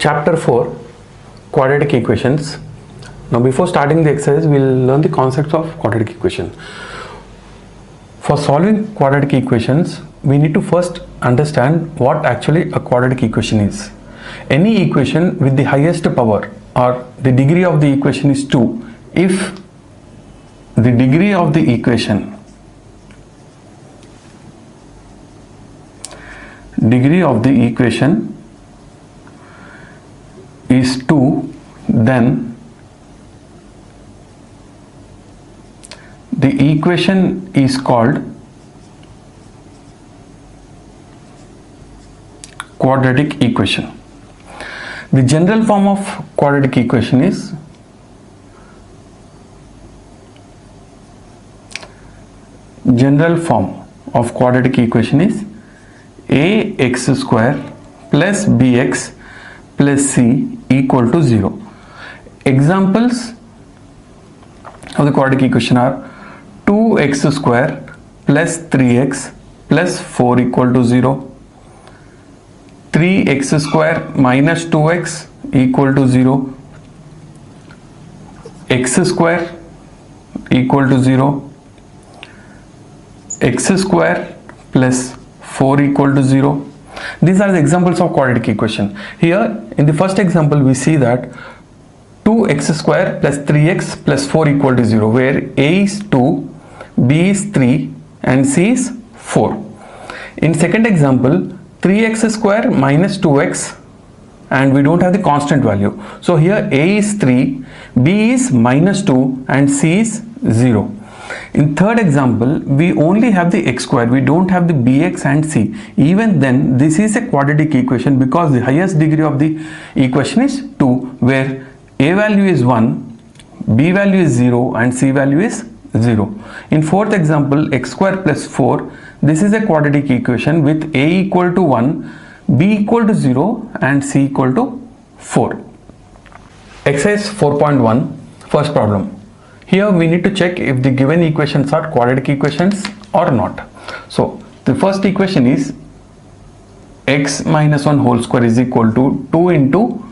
Chapter 4 Quadratic Equations. Now before starting the exercise, we will learn the concepts of quadratic equation. For solving quadratic equations, we need to first understand what actually a quadratic equation is. Any equation with the highest power or the degree of the equation is 2 if the degree of the equation is 2, then the equation is called quadratic equation. The general form of quadratic equation is ax square plus bx plus c equal to 0. Examples of the quadratic equation are 2x square plus 3x plus 4 equal to 0, 3x square minus 2x equal to 0, x square equal to 0, x square plus 4 equal to 0. These are the examples of quadratic equation. Here in the first example we see that 2x square plus 3x plus 4 equal to 0, where a is 2, b is 3 and c is 4. In second example, 3x square minus 2x, and we don't have the constant value. So here a is 3, b is minus 2 and c is 0. In third example, we only have the x square, we don't have the bx and c. Even then, this is a quadratic equation because the highest degree of the equation is 2, where a value is 1, b value is 0 and c value is 0. In fourth example, x square plus 4, this is a quadratic equation with a equal to 1, b equal to 0 and c equal to 4. Exercise 4.1, first problem. Here we need to check if the given equations are quadratic equations or not. So the first equation is x minus 1 whole square is equal to 2 into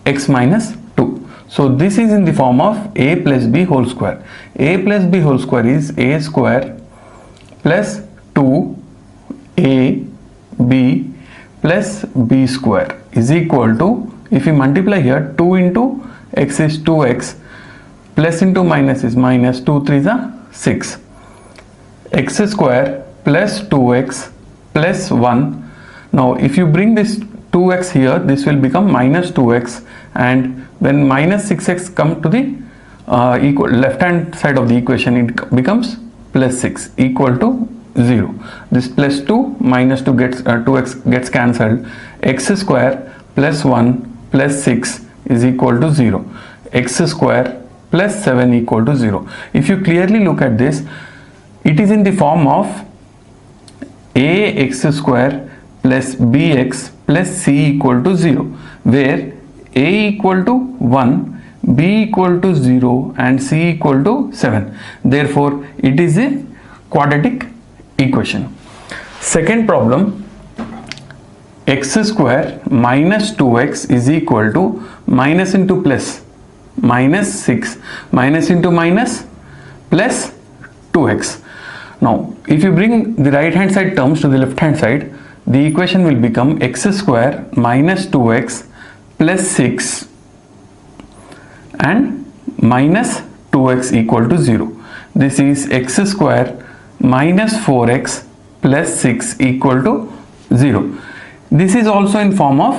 x minus 2. So this is in the form of a plus b whole square. A plus b whole square is a square plus 2ab plus b square is equal to, if we multiply here, 2 into x is 2x, plus into minus is minus, 2 3s are 6, x square plus 2x plus 1. Now if you bring this 2x here, this will become minus 2x, and when minus 6x come to the equal left hand side of the equation, it becomes plus 6 equal to 0. This plus 2 minus 2 gets 2x gets cancelled. X square plus 1 plus 6 is equal to 0. X square plus 7 equal to 0. If you clearly look at this, it is in the form of ax square plus bx plus c equal to 0, where a equal to 1, b equal to 0 and c equal to 7. Therefore, it is a quadratic equation. Second problem, x square minus 2x is equal to minus into plus, minus 6, minus into minus plus 2x. Now if you bring the right hand side terms to the left hand side, the equation will become x square minus 2x plus 6 and minus 2x equal to 0. This is x square minus 4x plus 6 equal to 0. This is also in form of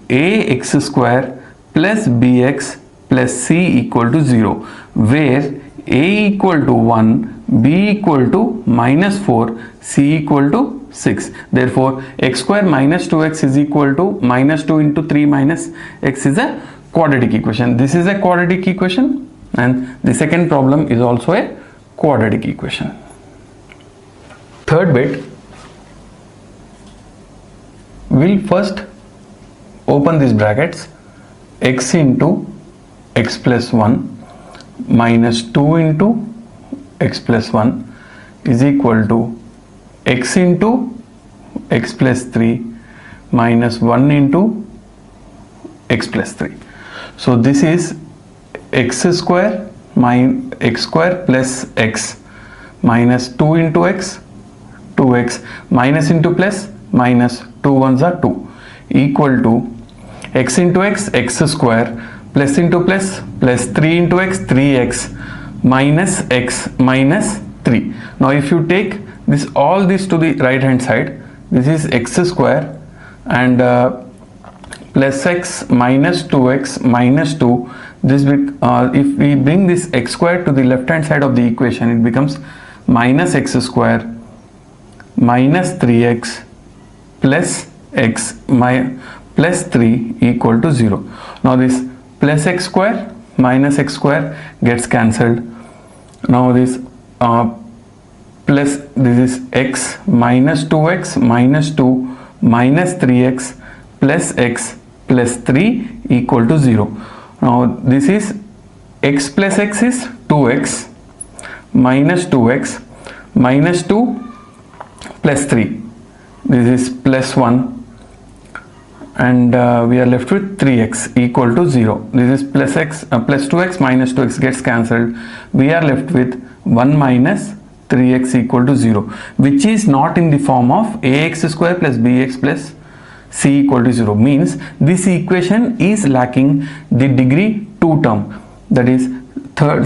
ax square plus bx plus c equal to 0, where a equal to 1, b equal to minus 4, c equal to 6. Therefore, x square minus 2x is equal to minus 2 into 3 minus x is a quadratic equation. This is a quadratic equation, and the second problem is also a quadratic equation. Third bit, we'll first open these brackets, x into x plus 1 minus 2 into x plus 1 is equal to x into x plus 3 minus 1 into x plus 3. So this is x square minus x square plus x minus 2 into x, 2x minus into plus minus 2 ones are 2 equal to x into x, x square plus into plus 3 into x, 3x minus x minus 3. Now if you take this all this to the right hand side, this is x square and plus x minus 2x minus 2. This if we bring this x square to the left hand side of the equation, it becomes minus x square minus 3x plus x plus 3 equal to 0. Now this plus x square minus x square gets cancelled. Now this plus this is x minus 2x minus 2 minus 3x plus x plus 3 equal to 0. Now this is x plus x is 2x minus 2x minus 2 plus 3. This is plus 1 and we are left with 3x equal to 0. This is plus x plus 2x minus 2x gets cancelled. We are left with 1 minus 3x equal to 0, which is not in the form of ax square plus bx plus c equal to 0. Means this equation is lacking the degree 2 term, that is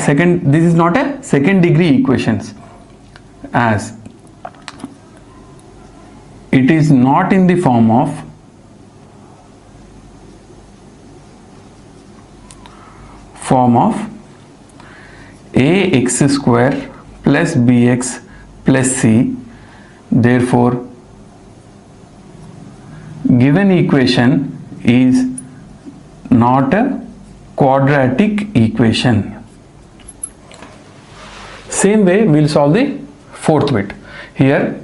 second. This is not a second degree equations, as it is not in the form of ax square plus bx plus c. Therefore given equation is not a quadratic equation. Same way we will solve the fourth bit. Here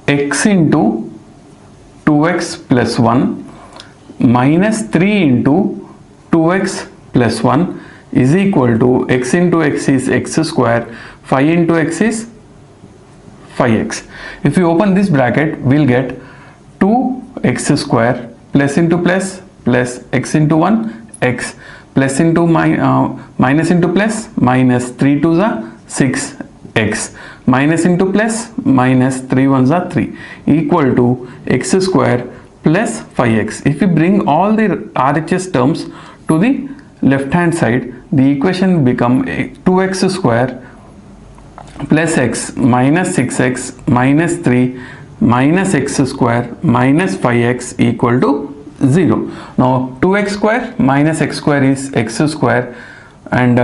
x into 2x plus 1 minus 3 into 2x plus 1 is equal to x into x is x square, 5 into x is 5x. If we open this bracket, we'll get 2x square plus into plus x into 1 x plus into minus into plus minus 3 2s are 6x minus into plus minus 3 1s are 3 equal to x square plus 5x. If we bring all the RHS terms to the left hand side, the equation become 2x square plus x minus 6x minus 3 minus x square minus 5x equal to 0. Now 2x square minus x square is x square and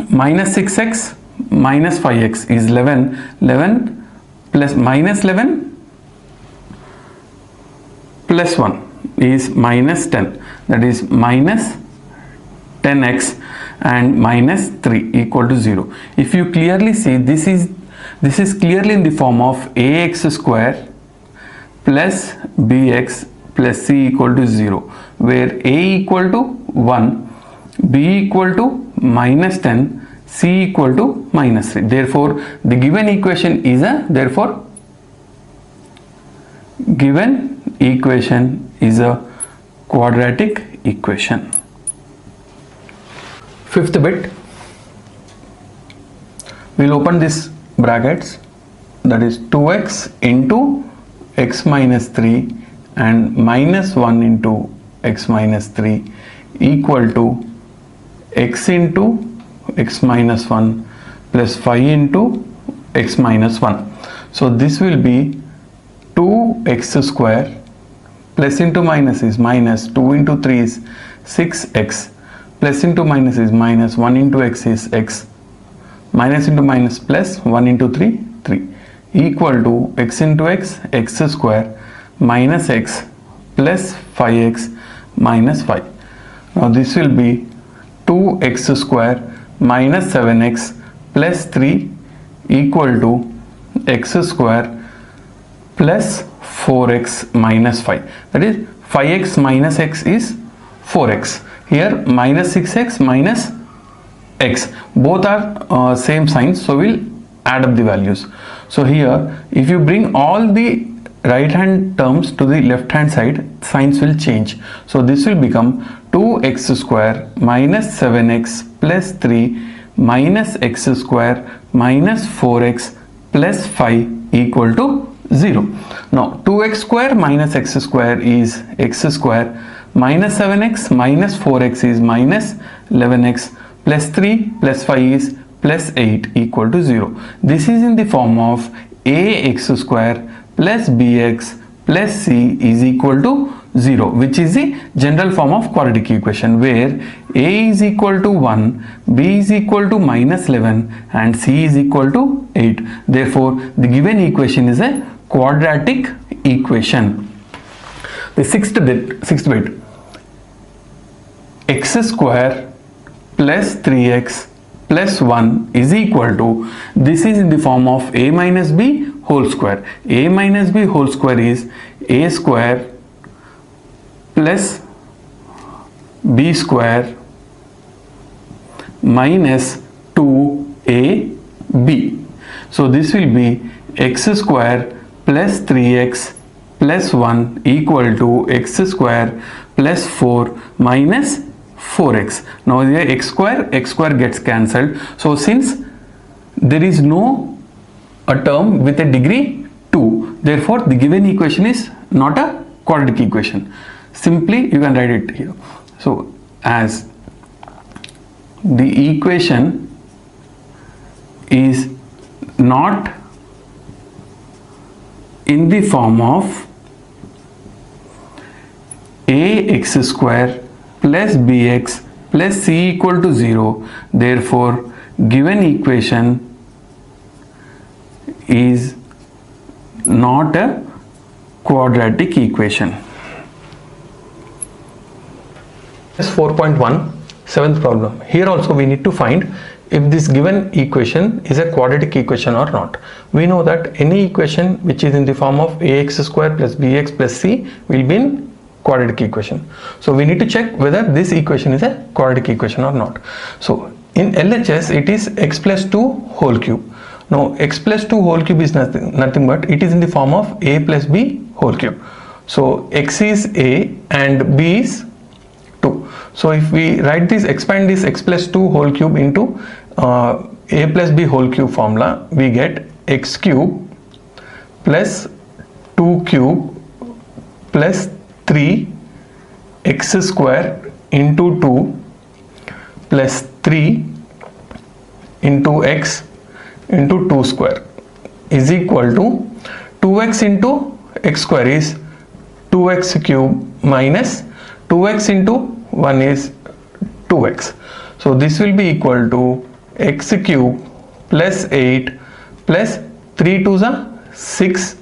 minus 6x minus 5x is 11. 11 plus minus 11 plus 1 is minus 10, that is minus 10x and minus 3 equal to 0. If you clearly see, this is clearly in the form of ax square plus bx plus c equal to 0, where a equal to 1, b equal to minus 10, c equal to minus 3. Therefore the given equation is a quadratic equation. Fifth bit, we'll open this brackets, that is 2x into x minus 3 and minus 1 into x minus 3 equal to x into x minus 1 plus 5 into x minus 1. So this will be 2x square plus into minus is minus 2 into 3 is 6x plus into minus is minus 1 into x is x minus into minus plus 1 into 3 3 equal to x into x square minus x plus 5x minus 5. Now this will be 2x square minus 7x plus 3 equal to x square plus 4x minus 5, that is 5x minus x is 4x. Here minus 6x minus x, both are same signs, so we'll add up the values. So here if you bring all the right hand terms to the left hand side, signs will change. So this will become 2x square minus 7x plus 3 minus x square minus 4x plus 5 equal to 0. Now 2x square minus x square is x square, minus 7x minus 4x is minus 11x, plus 3 plus 5 is plus 8 equal to 0. This is in the form of ax square plus bx plus c is equal to 0, which is the general form of quadratic equation, where a is equal to 1, b is equal to minus 11 and c is equal to 8. Therefore, the given equation is a quadratic equation. The sixth bit, x square plus 3x plus 1 is equal to, this is in the form of a minus b whole square. A minus b whole square is a square plus b square minus 2ab. So this will be x square plus 3x plus 1 equal to x square plus 4 minus 4x. Now here x square gets cancelled. So since there is no a term with a degree 2, therefore the given equation is not a quadratic equation. Simply you can write it here. So as the equation is not in the form of ax square plus bx plus c equal to 0, therefore given equation is not a quadratic equation. 4.1, seventh problem. Here also we need to find if this given equation is a quadratic equation or not. We know that any equation which is in the form of ax square plus bx plus c will be in quadratic equation. So we need to check whether this equation is a quadratic equation or not. So in LHS it is x plus 2 whole cube. Now x plus 2 whole cube is nothing but it is in the form of a plus b whole cube. So x is a and b is 2. So if we write this, expand this x plus 2 whole cube into a plus b whole cube formula, we get x cube plus 2 cube plus 3 x square into 2 plus 3 into x into 2 square is equal to 2x into x square is 2x cube minus 2x into 1 is 2x. So this will be equal to x cube plus 8 plus 3 to the 6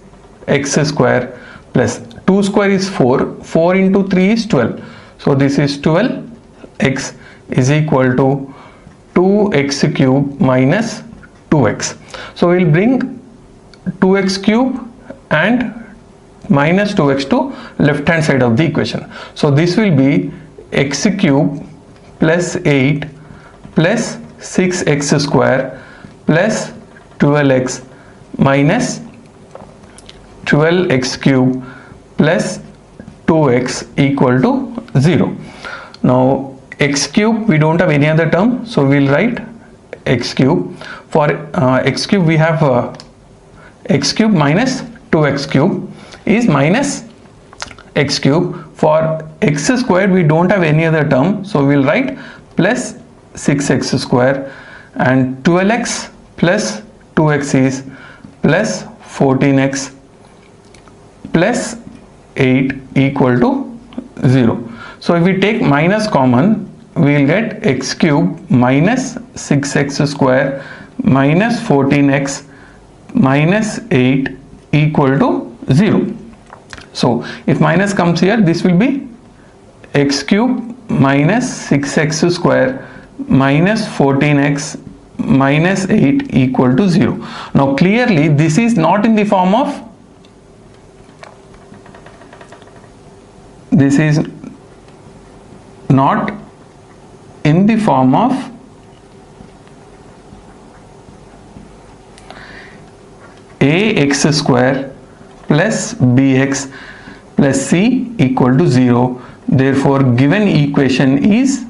x square plus 2 square is 4, 4 into 3 is 12. So this is 12x is equal to 2x cube minus 2x. So we will bring 2x cube and minus 2x to left hand side of the equation. So this will be x cube plus 8 plus 6x square plus 12x minus 12x cube plus 2x equal to 0. Now x cube we don't have any other term, so we will write x cube. For x cube we have x cube minus 2x cube is minus x cube. For x square we don't have any other term, so we will write plus 6x square, and 12x plus 2x is plus 14x plus 8 equal to 0. So if we take minus common, we will get x cube minus 6x square minus 14x minus 8 equal to 0. So if minus comes here, this will be x cube minus 6x square minus 14x minus 8 equal to 0. Now clearly this is not in the form of, this is not in the form of ax square plus bx plus c equal to 0. Therefore, given equation is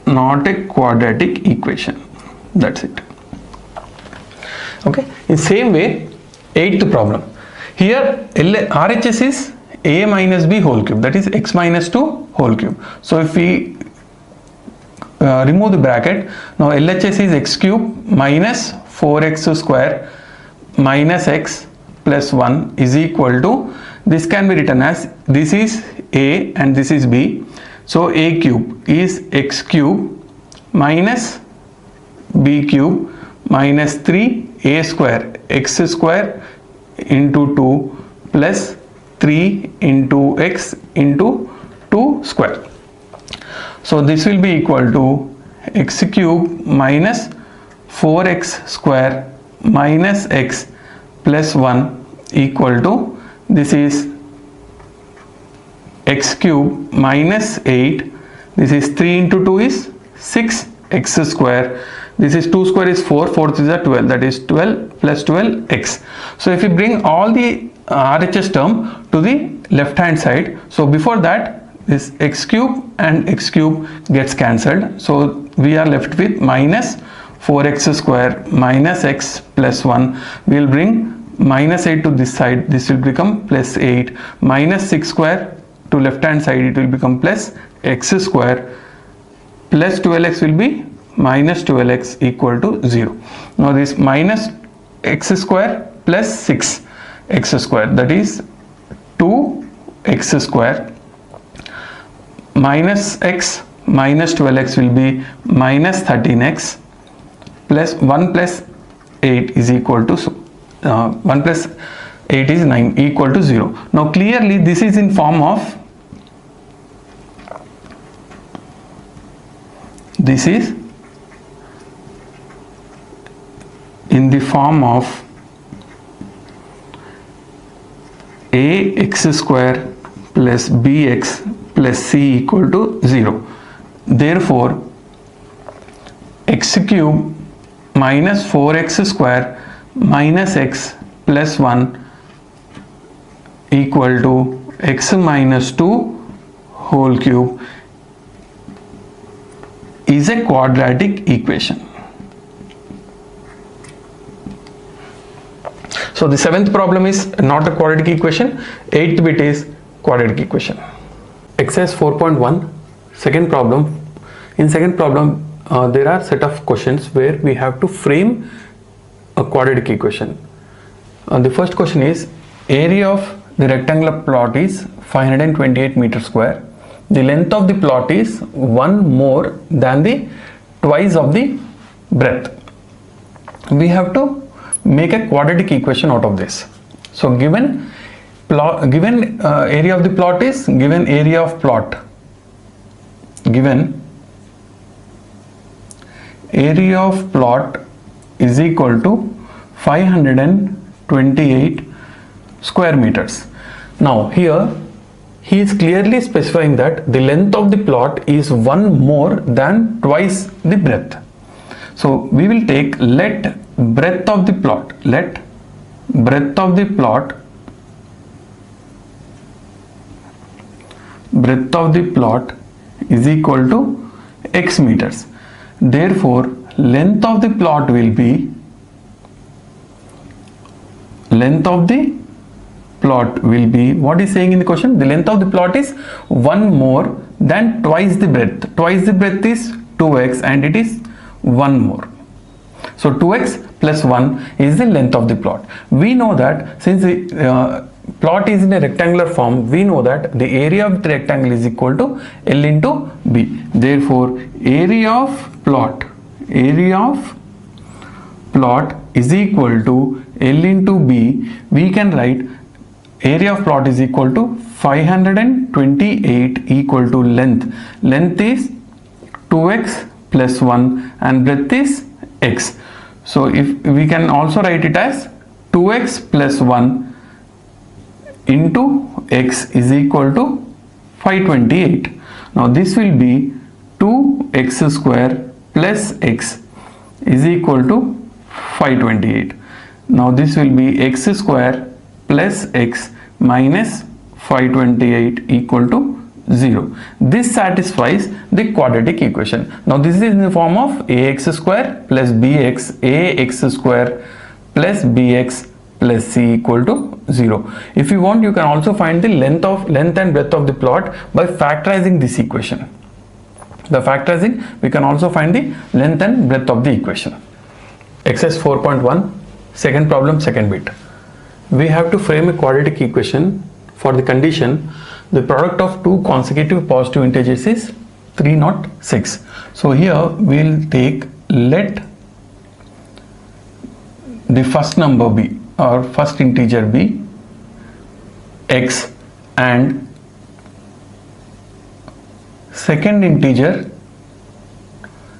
not a quadratic equation. That's it. Okay. In same way, 8th problem. Here RHS is a minus b whole cube, that is x minus 2 whole cube. So if we remove the bracket, now LHS is x cube minus 4x square minus x plus 1 is equal to, this can be written as, this is a and this is b. So a cube is x cube minus b cube minus 3a square x square into 2 plus 3 into x into 2 square. So this will be equal to x cube minus 4x square minus x plus 1 equal to, this is x cube minus 8, this is 3 into 2 is 6 x square, this is 2 square is 4, 4th is a 12, that is 12 plus 12 x. So if we bring all the RHS term to the left hand side, so before that this x cube and x cube gets cancelled, so we are left with minus 4x square minus x plus 1. We will bring minus 8 to this side, this will become plus 8, minus 6 square to left hand side, it will become plus x square, plus 12x will be minus 12x equal to 0. Now this minus x square plus 6 x square, that is 2x square, minus x minus 12x will be minus 13x, plus 1 plus 8 is equal to 1 plus 8 is 9 equal to 0. Now clearly this is in form of, this is in the form of ax square plus bx plus c equal to 0. Therefore, x cube minus 4x square minus x plus 1 equal to x minus 2 whole cube is a quadratic equation. So the 7th problem is not a quadratic equation, 8th bit is quadratic equation. Exercise 4.1, second problem. In second problem, there are set of questions where we have to frame a quadratic equation. The first question is, area of the rectangular plot is 528 meters square. The length of the plot is 1 more than the twice of the breadth. We have to make a quadratic equation out of this. So given area of the plot is given area of plot, given area of plot is equal to 528 square meters. Now here he is clearly specifying that the length of the plot is 1 more than twice the breadth. So we will take, let breadth of the plot, let breadth of the plot, breadth of the plot is equal to x meters. Therefore length of the plot will be, length of the plot will be, what is saying in the question, the length of the plot is 1 more than twice the breadth. Twice the breadth is 2x and it is 1 more. So 2x plus 1 is the length of the plot. We know that since the plot is in a rectangular form, we know that the area of the rectangle is equal to L into B. Therefore area of plot is equal to L into B. We can write area of plot is equal to 528 equal to length. Length is 2x plus 1 and breadth is x. So if we can also write it as 2x plus 1 into x is equal to 528. Now this will be 2x square plus x is equal to 528. Now this will be x square plus x minus 528 equal to 0. This satisfies the quadratic equation. Now this is in the form of ax square plus bx, ax square plus bx plus c equal to 0. If you want, you can also find the length and breadth of the plot by factorizing this equation. The factorizing, we can also find the length and breadth of the equation. Exercise 4.1, second problem, second bit. We have to frame a quadratic equation for the condition the product of two consecutive positive integers is 306. So here we will take, let the first number be, or first integer be x, and second integer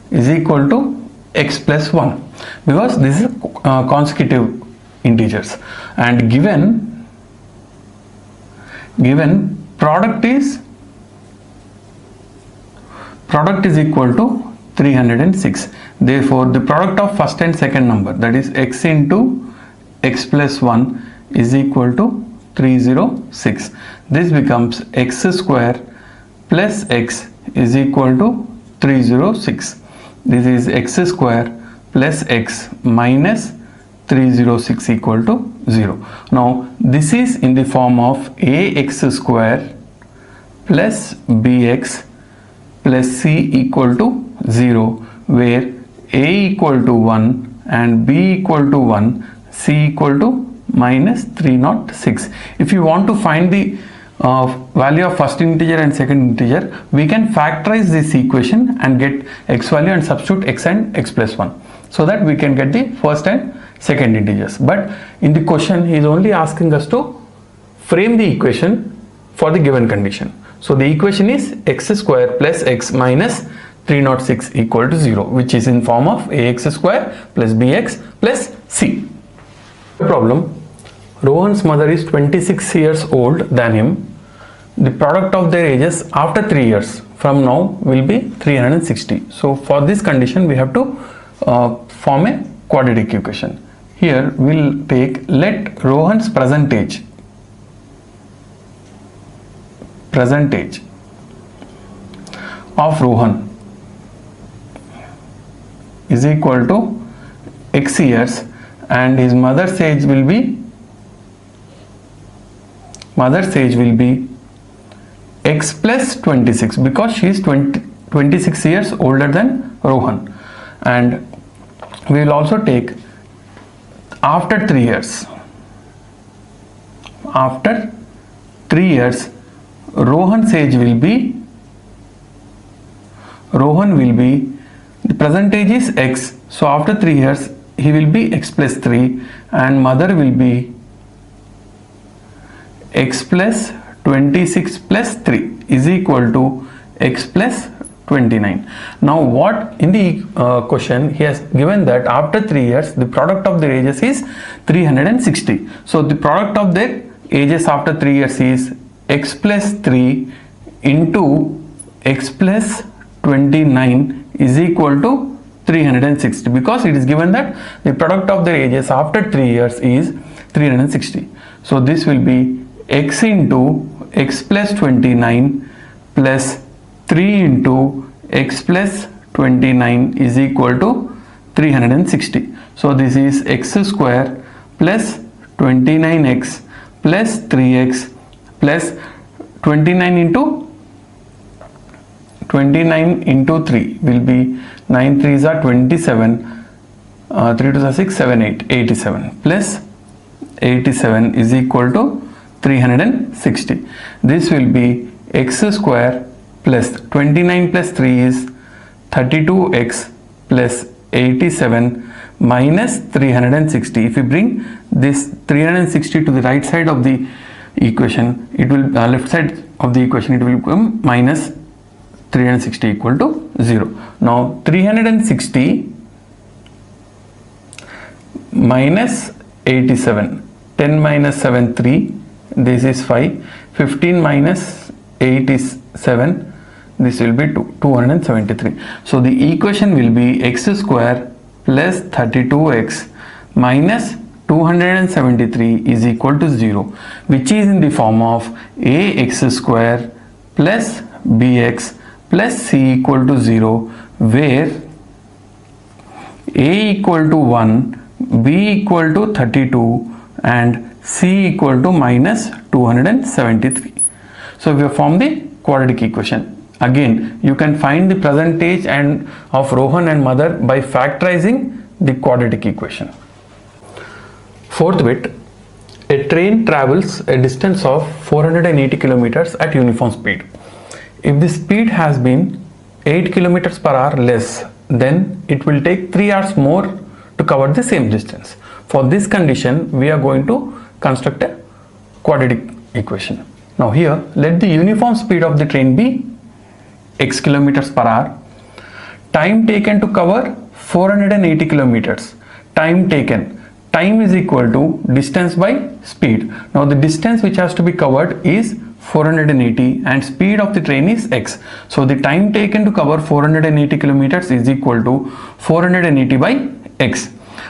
is equal to x plus 1, because this is consecutive integers, and given product is equal to 306. Therefore the product of first and second number, that is x into x plus 1, is equal to 306. This becomes x square plus x is equal to 306. This is x square plus x minus 306 equal to 0. Now this is in the form of ax square plus bx plus c equal to 0, where a equal to 1 and b equal to 1, c equal to minus 306. If you want to find the value of first integer and second integer, we can factorize this equation and get x value and substitute x and x plus 1, so that we can get the first and second integers. But in the question he is only asking us to frame the equation for the given condition. So the equation is x square plus x minus 306 equal to 0, which is in form of ax square plus bx plus c. Problem: Rohan's mother is 26 years old than him. The product of their ages after 3 years from now will be 360. So for this condition we have to form a quadratic equation. Here we will take, let Rohan's present age of Rohan is equal to x years, and his mother's age will be x plus 26, because she is 26 years older than Rohan. And we will also take after 3 years. After 3 years, Rohan's age will be, the present age is x, so after 3 years he will be x plus 3, and mother will be x plus 26 plus 3 is equal to x plus 29. Now what in the question he has given that after 3 years the product of their ages is 360. So the product of their ages after 3 years is x plus 3 into x plus 29 is equal to 360, because it is given that the product of their ages after 3 years is 360. So this will be x into x plus 29 plus 3 into x plus 29 is equal to 360. So this is x square plus 29x plus 3x plus 29 into 3 will be 9 3s are 27, 3 2s are 6, 7 8, 87 plus 87 is equal to 360. This will be x square plus 29 plus 3 is 32x plus 87 minus 360. If you bring this 360 to the right side of the equation, it will left side of the equation, it will become minus 360 equal to 0. Now 360 minus 87, 10 minus 7 3, this is 5, 15 minus 8 is 7, this will be 273. So the equation will be x square plus 32x minus 273 is equal to 0, which is in the form of ax square plus bx plus c equal to 0, where a equal to 1, b equal to 32 and c equal to minus 273. So we have formed the quadratic equation. Again, you can find the percentage and of Rohan and mother by factorizing the quadratic equation. Fourth bit, a train travels a distance of 480 kilometers at uniform speed. If the speed has been 8 kilometers per hour less, then it will take 3 hours more to cover the same distance. For this condition, we are going to construct a quadratic equation. Now here, let the uniform speed of the train be x kilometers per hour. Time taken to cover 480 kilometers. Time taken. Time is equal to distance by speed. Now the distance which has to be covered is 480 and speed of the train is x. So the time taken to cover 480 kilometers is equal to 480 by x.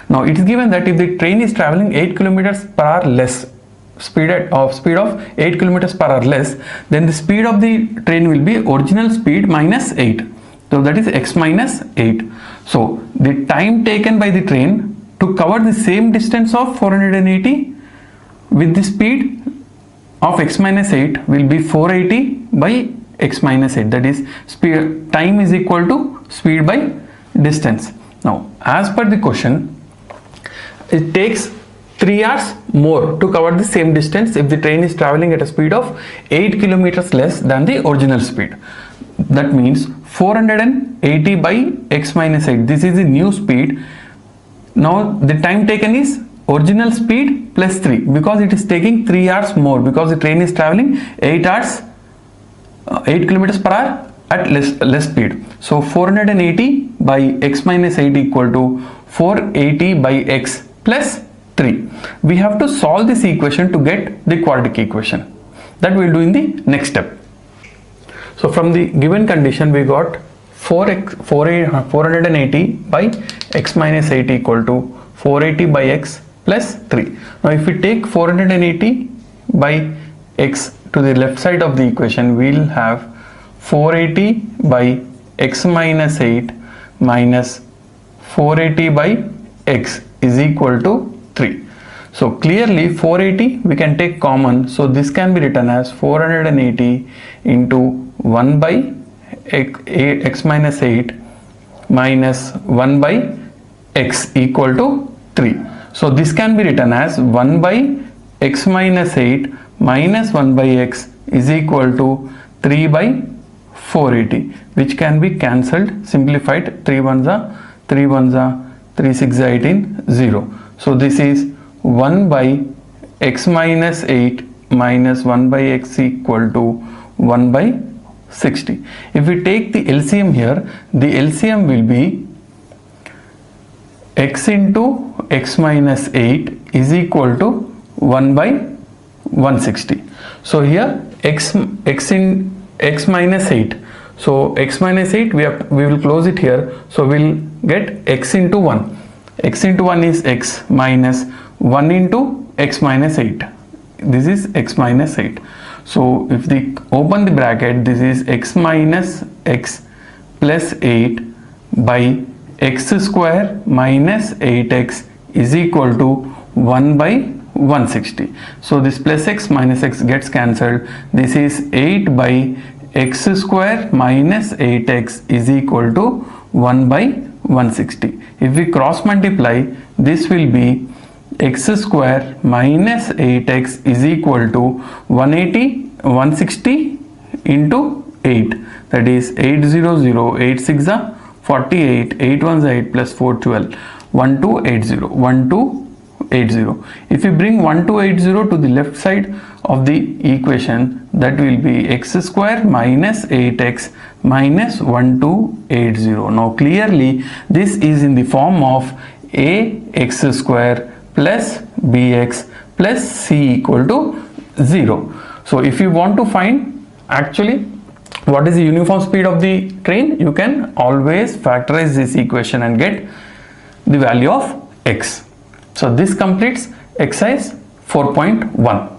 Now it is given that if the train is traveling 8 kilometers per hour less, speed of 8 kilometers per hour less, then the speed of the train will be original speed minus 8. So that is x minus 8. So the time taken by the train to cover the same distance of 480 with the speed of x minus 8 will be 480 by x minus 8. That is, speed time is equal to speed by distance. Now as per the question, it takes 3 hours more to cover the same distance if the train is traveling at a speed of 8 kilometers less than the original speed. That means 480 by x minus 8. This is the new speed. Now the time taken is original speed plus 3, because it is taking 3 hours more, because the train is traveling 8 kilometers per hour at less speed. So 480 by x minus 8 equal to 480 by x plus 3. We have to solve this equation to get the quadratic equation. That we will do in the next step. So from the given condition, we got 480 by x minus 8 equal to 480 by x plus 3. Now if we take 480 by x to the left side of the equation, we will have 480 by x minus 8 minus 480 by x is equal to 3. So clearly 480 we can take common, so this can be written as 480 into 1 by x minus 8 minus 1 by x equal to 3. So this can be written as 1 by x minus 8 minus 1 by x is equal to 3 by 480, which can be cancelled, simplified. 3 ones are 3 ones are 3 6 are 18, 0. So this is 1 by x minus 8 minus 1 by x equal to 1 by 60. If we take the LCM here, the LCM will be x into x minus 8 is equal to 1 by 160. So here x minus 8. So x minus 8 we will close it here. So we'll get x into 1. X into 1 is x minus 1 into x minus 8. This is x minus 8. So if we open the bracket, this is x minus x plus 8 by x square minus 8x is equal to 1 by 160. So this plus x minus x gets cancelled. This is 8 by x square minus 8x is equal to 1 by 160. If we cross multiply, this will be x square minus 8x is equal to 160 into 8, that is 800, 8 6 are 48, 8 1 is 8 plus 4 12, 1280. If we bring 1280 to the left side of the equation, that will be x square minus 8x minus 1280. Now clearly this is in the form of ax square plus bx plus c equal to 0. So if you want to find actually what is the uniform speed of the train, you can always factorize this equation and get the value of x. So this completes exercise 4.1.